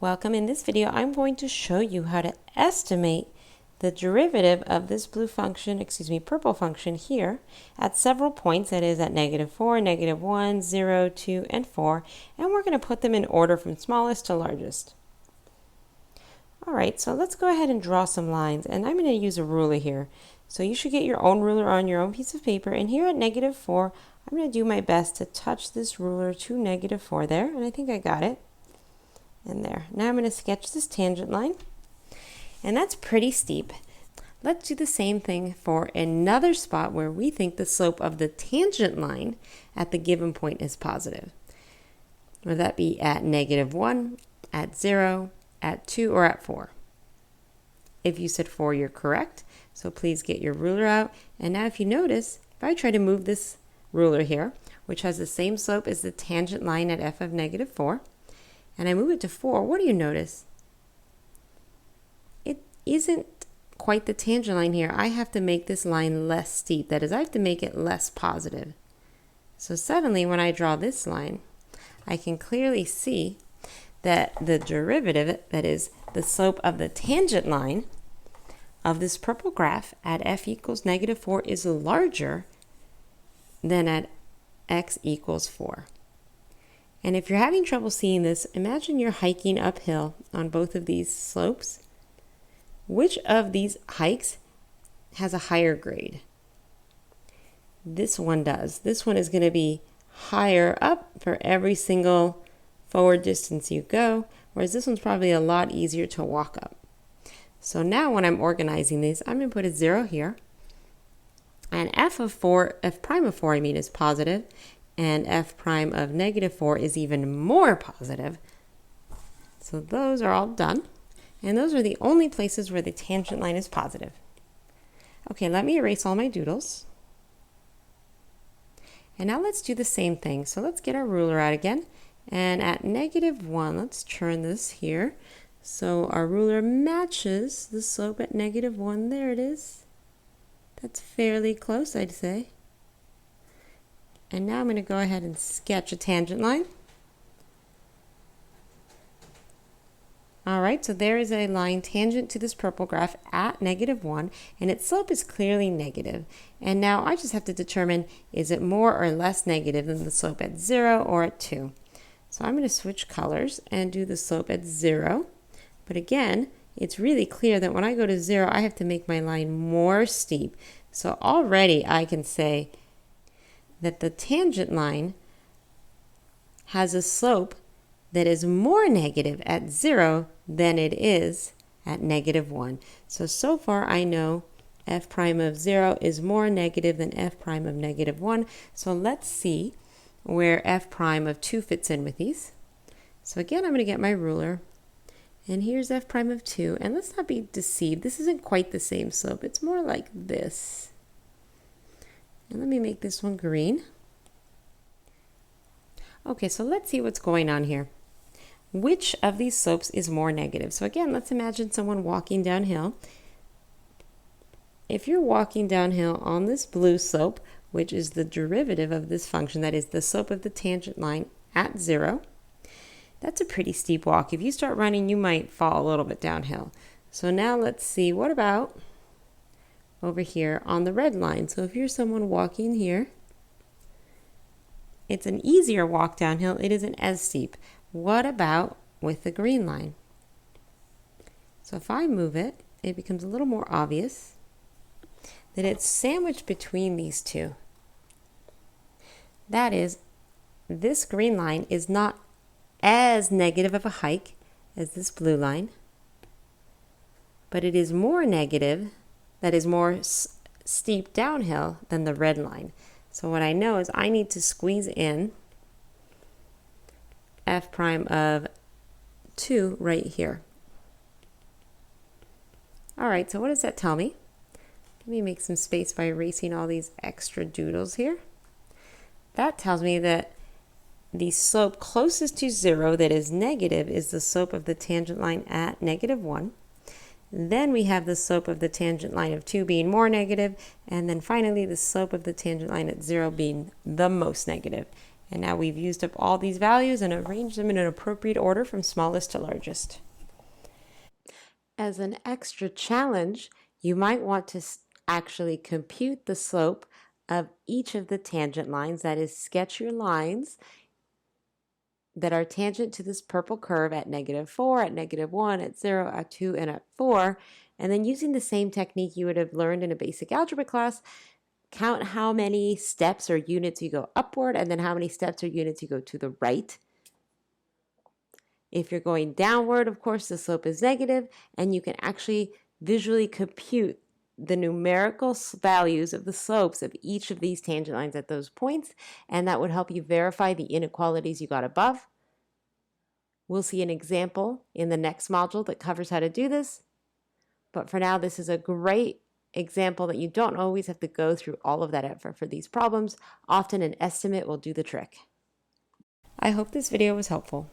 Welcome. In this video, I'm going to show you how to estimate the derivative of this purple function here at several points, that is at -4, -1, 0, 2, and 4, and we're going to put them in order from smallest to largest. All right, so let's go ahead and draw some lines, and I'm going to use a ruler here. So you should get your own ruler on your own piece of paper, and here at -4, I'm going to do my best to touch this ruler to -4 there, and I think I got it. And there. Now I'm going to sketch this tangent line, and that's pretty steep. Let's do the same thing for another spot where we think the slope of the tangent line at the given point is positive. Would that be at -1, at 0, at 2, or at 4? If you said 4, you're correct. So please get your ruler out. And now if you notice, if I try to move this ruler here, which has the same slope as the tangent line at f of -4, and I move it to 4, what do you notice? It isn't quite the tangent line here. I have to make this line less steep. That is, I have to make it less positive. So suddenly when I draw this line, I can clearly see that the derivative, that is the slope of the tangent line of this purple graph at f equals -4 is larger than at x equals 4. And if you're having trouble seeing this, imagine you're hiking uphill on both of these slopes. Which of these hikes has a higher grade? This one does. This one is going to be higher up for every single forward distance you go, whereas this one's probably a lot easier to walk up. So now when I'm organizing these, I'm going to put a 0 here. And f prime of 4, is positive. And f prime of -4 is even more positive. So those are all done. And those are the only places where the tangent line is positive. Okay, let me erase all my doodles. And now let's do the same thing. So let's get our ruler out again. And at -1, let's turn this here. So our ruler matches the slope at -1. There it is. That's fairly close, I'd say. And now I'm going to go ahead and sketch a tangent line. All right, so there is a line tangent to this purple graph at -1, and its slope is clearly negative. And now I just have to determine, is it more or less negative than the slope at 0 or at 2? So I'm going to switch colors and do the slope at 0. But again, it's really clear that when I go to 0, I have to make my line more steep. So already I can say that the tangent line has a slope that is more negative at 0 than it is at -1. So far I know f prime of 0 is more negative than f prime of -1. So let's see where f prime of 2 fits in with these. So again, I'm going to get my ruler. And here's f prime of 2. And let's not be deceived. This isn't quite the same slope. It's more like this. And let me make this one green. Okay, so let's see what's going on here. Which of these slopes is more negative? So again, let's imagine someone walking downhill. If you're walking downhill on this blue slope, which is the derivative of this function, that is the slope of the tangent line at 0, that's a pretty steep walk. If you start running, you might fall a little bit downhill. So now let's see, what about over here on the red line? So if you're someone walking here, it's an easier walk downhill. It isn't as steep. What about with the green line? So if I move it, it becomes a little more obvious that it's sandwiched between these two. That is, this green line is not as negative of a hike as this blue line, but it is more negative, that is more steep downhill than the red line. So what I know is I need to squeeze in f prime of 2 right here. All right, so what does that tell me? Let me make some space by erasing all these extra doodles here. That tells me that the slope closest to 0, that is negative, is the slope of the tangent line at -1. Then we have the slope of the tangent line of 2 being more negative, and then finally the slope of the tangent line at 0 being the most negative. And now we've used up all these values and arranged them in an appropriate order from smallest to largest. As an extra challenge, you might want to actually compute the slope of each of the tangent lines. That is, sketch your lines that are tangent to this purple curve at -4, at -1, at 0, at 2, and at 4. And then using the same technique you would have learned in a basic algebra class, count how many steps or units you go upward and then how many steps or units you go to the right. If you're going downward, of course, the slope is negative, and you can actually visually compute the numerical values of the slopes of each of these tangent lines at those points, and that would help you verify the inequalities you got above. We'll see an example in the next module that covers how to do this, but for now, this is a great example that you don't always have to go through all of that effort for these problems. Often an estimate will do the trick. I hope this video was helpful.